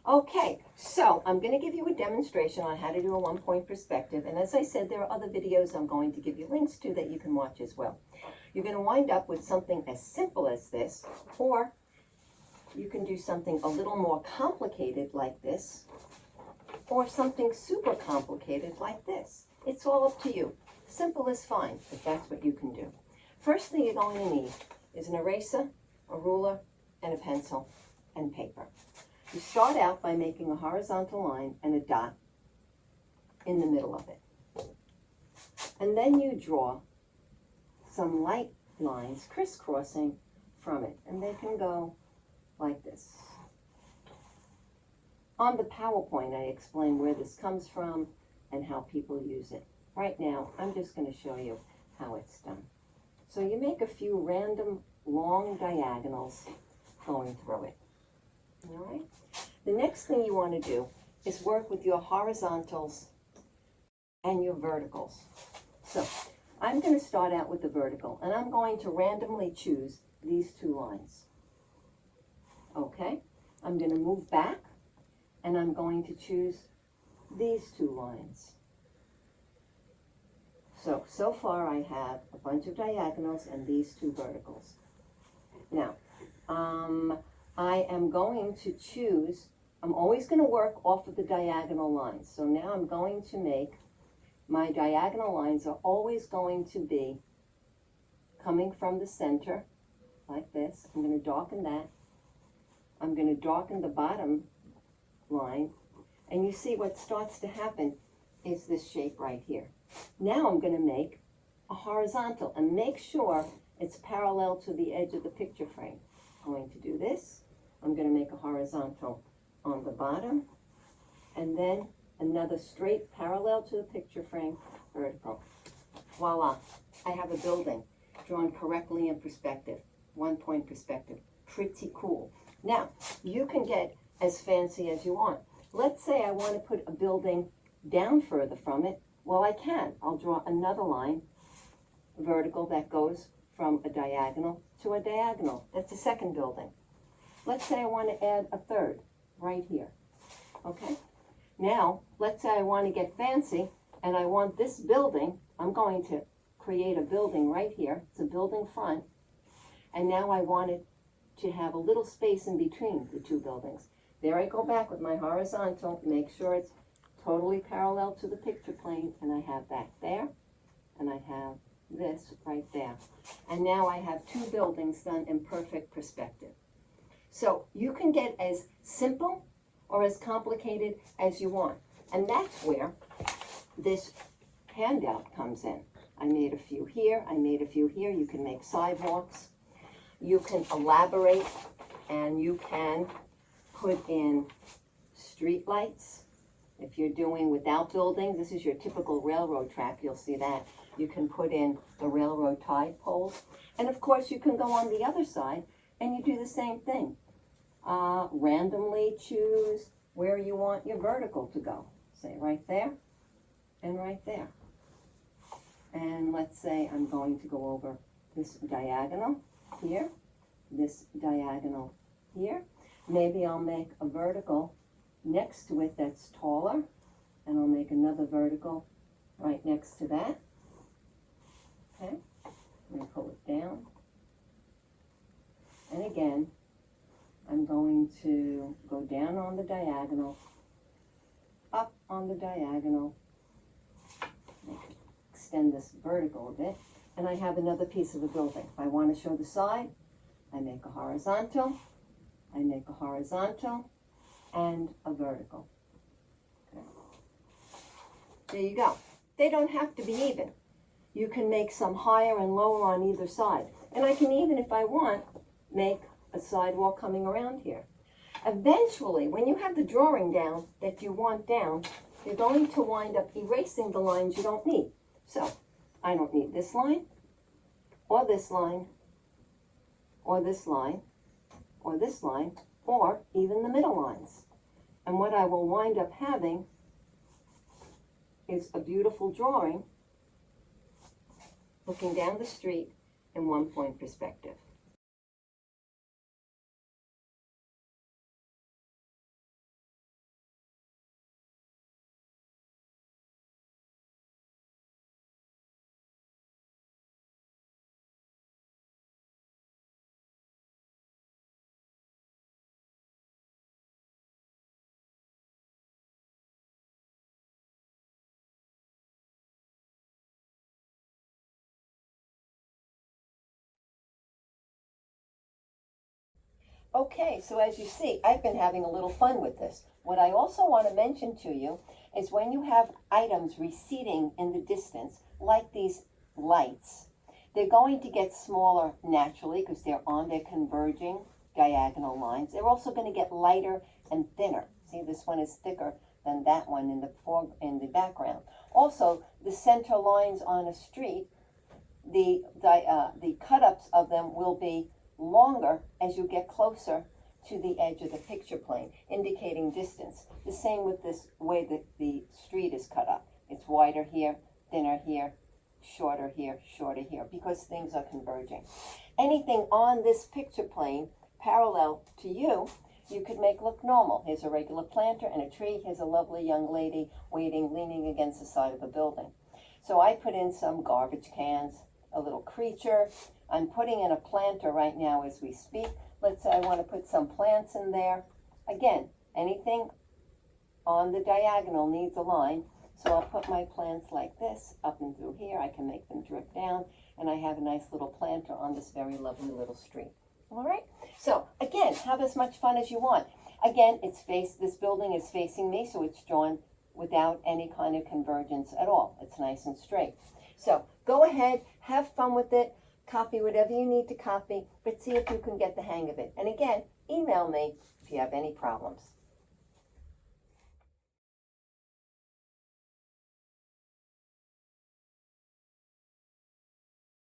Okay, so I'm going to give you a demonstration on how to do a one-point perspective. And as I said, there are other videos I'm going to give you links to that you can watch as well. You're going to wind up with something as simple as this, or you can do something a little more complicated like this, or something super complicated like this. It's all up to you. Simple is fine, if that's what you can do. First thing you're going to need is an eraser, a ruler, and a pencil and paper. You start out by making a horizontal line and a dot in the middle of it. And then you draw some light lines crisscrossing from it, and they can go like this. On the PowerPoint, I explain where this comes from and how people use it. Right now, I'm just going to show you how it's done. So you make a few random long diagonals going through it. All right? The next thing you want to do is work with your horizontals and your verticals. So I'm going to start out with the vertical, and I'm going to randomly choose these two lines. Okay? I'm going to move back, and I'm going to choose these two lines. So far I have a bunch of diagonals and these two verticals. Now, I am going to choose, I'm always going to work off of the diagonal lines. So now I'm going to make, my diagonal lines are always going to be coming from the center, like this. I'm going to darken that. I'm going to darken the bottom line. And you see what starts to happen is this shape right here. Now I'm going to make a horizontal and make sure it's parallel to the edge of the picture frame. I'm going to do this. I'm going to make a horizontal on the bottom, and then another straight parallel to the picture frame, vertical. Voila, I have a building drawn correctly in perspective, one-point perspective. Pretty cool. Now, you can get as fancy as you want. Let's say I want to put a building down further from it. Well, I can. I'll draw another line, vertical, that goes from a diagonal to a diagonal. That's the second building. Let's say I want to add a third right here. Okay? Now, let's say I want to get fancy and I want this building. I'm going to create a building right here. It's a building front. And now I want it to have a little space in between the two buildings. There I go back with my horizontal, make sure it's totally parallel to the picture plane, and I have that there, and I have this right there. And now I have two buildings done in perfect perspective. So you can get as simple or as complicated as you want. And that's where this handout comes in. I made a few here, I made a few here. You can make sidewalks. You can elaborate, and you can put in street lights. If you're doing without buildings, this is your typical railroad track, you'll see that. You can put in the railroad tide poles. And of course, you can go on the other side and you do the same thing. Randomly choose where you want your vertical to go. Say right there and right there. And let's say I'm going to go over this diagonal here, this diagonal here. Maybe I'll make a vertical next to it that's taller, and I'll make another vertical right next to that. Okay, I'm going to pull it down. And again, I'm going to go down on the diagonal, up on the diagonal, extend this vertical a bit, and I have another piece of the building. If I want to show the side, I make a horizontal, I make a horizontal, and a vertical. Okay. There you go. They don't have to be even. You can make some higher and lower on either side. And I can even, if I want, make a sidewalk coming around here. Eventually, when you have the drawing down that you want down, you're going to wind up erasing the lines you don't need. So, I don't need this line, or this line, or this line, or this line, or even the middle lines. And what I will wind up having is a beautiful drawing looking down the street in one-point perspective. Okay, so as you see, I've been having a little fun with this. What I also want to mention to you is when you have items receding in the distance, like these lights, they're going to get smaller naturally because they're on their converging diagonal lines. They're also going to get lighter and thinner. See, this one is thicker than that one in the background. Also, the center lines on a street, the cut-ups of them will be longer as you get closer to the edge of the picture plane, indicating distance. The same with this way that the street is cut up. It's wider here, thinner here, shorter here, shorter here, because things are converging. Anything on this picture plane parallel to you, you could make look normal. Here's a regular planter and a tree. Here's a lovely young lady waiting, leaning against the side of a building. So I put in some garbage cans, a little creature. I'm putting in a planter right now as we speak. Let's say I want to put some plants in there. Again, anything on the diagonal needs a line. So I'll put my plants like this up and through here. I can make them drip down, and I have a nice little planter on this very lovely little street. All right? So again, have as much fun as you want. Again, this building is facing me, so it's drawn without any kind of convergence at all. It's nice and straight. So go ahead, have fun with it, copy whatever you need to copy, but see if you can get the hang of it. And again, email me if you have any problems.